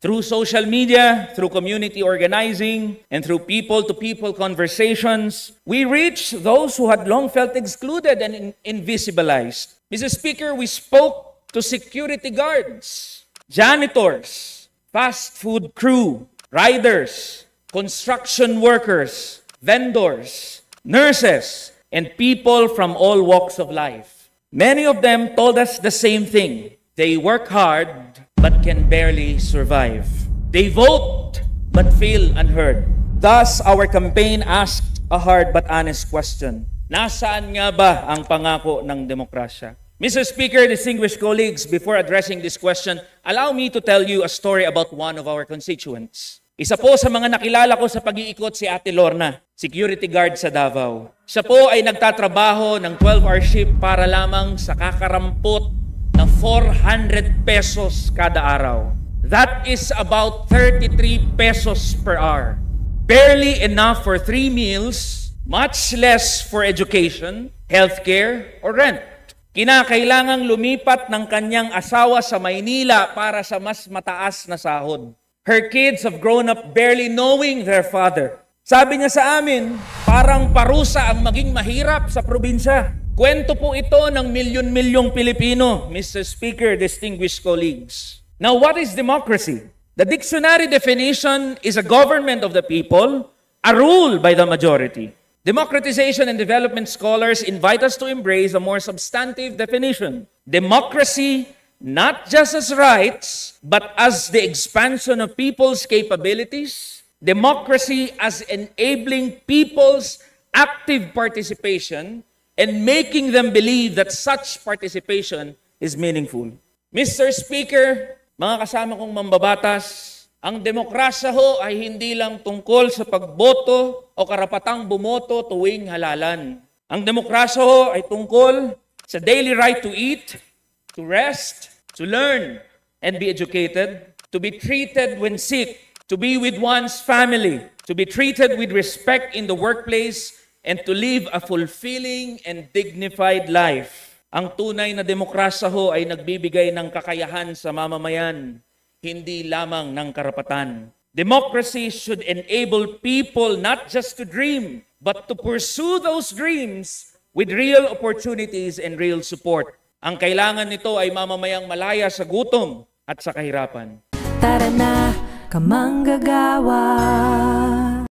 Through social media, through community organizing, and through people-to-people conversations, we reach those who had long felt excluded and invisibilized. Mr. Speaker, we spoke to security guards, janitors, fast food crew, riders, construction workers, vendors, nurses, and people from all walks of life. Many of them told us the same thing. They work hard but can barely survive. They vote but feel unheard. Thus, our campaign asked a hard but honest question. Nasaan nga ba ang pangako ng demokrasya? Mr. Speaker, distinguished colleagues, before addressing this question, allow me to tell you a story about one of our constituents. Isa po sa mga nakilala ko sa pag-iikot si Ate Lorna, security guard sa Davao. Siya po ay nagtatrabaho ng 12-hour shift para lamang sa kakarampot na 400 pesos kada araw. That is about 33 pesos per hour. Barely enough for 3 meals, much less for education, healthcare, or rent. Kinakailangang lumipat ng kanyang asawa sa Maynila para sa mas mataas na sahod. Her kids have grown up barely knowing their father. Sabi niya sa amin, parang parusa ang maging mahirap sa probinsya. Kwento po ito ng milyon-milyong Pilipino, Mr. Speaker, distinguished colleagues. Now, what is democracy? The dictionary definition is a government of the people, a rule by the majority. Democratization and development scholars invite us to embrace a more substantive definition. Democracy, not just as rights, but as the expansion of people's capabilities. Democracy as enabling people's active participation and making them believe that such participation is meaningful. Mr. Speaker, mga kasama kong mambabatas, ang demokrasya ho ay hindi lang tungkol sa pagboto o karapatang bumoto tuwing halalan. Ang demokrasya ho ay tungkol sa daily right to eat, to rest, to learn and be educated, to be treated when sick, to be with one's family, to be treated with respect in the workplace, and to live a fulfilling and dignified life. Ang tunay na demokrasya ho ay nagbibigay ng kakayahan sa mamamayan, hindi lamang ng karapatan. Democracy should enable people not just to dream, but to pursue those dreams with real opportunities and real support. Ang kailangan nito ay mamamayang malaya sa gutom at sa kahirapan. Tara na, kamanggagawa!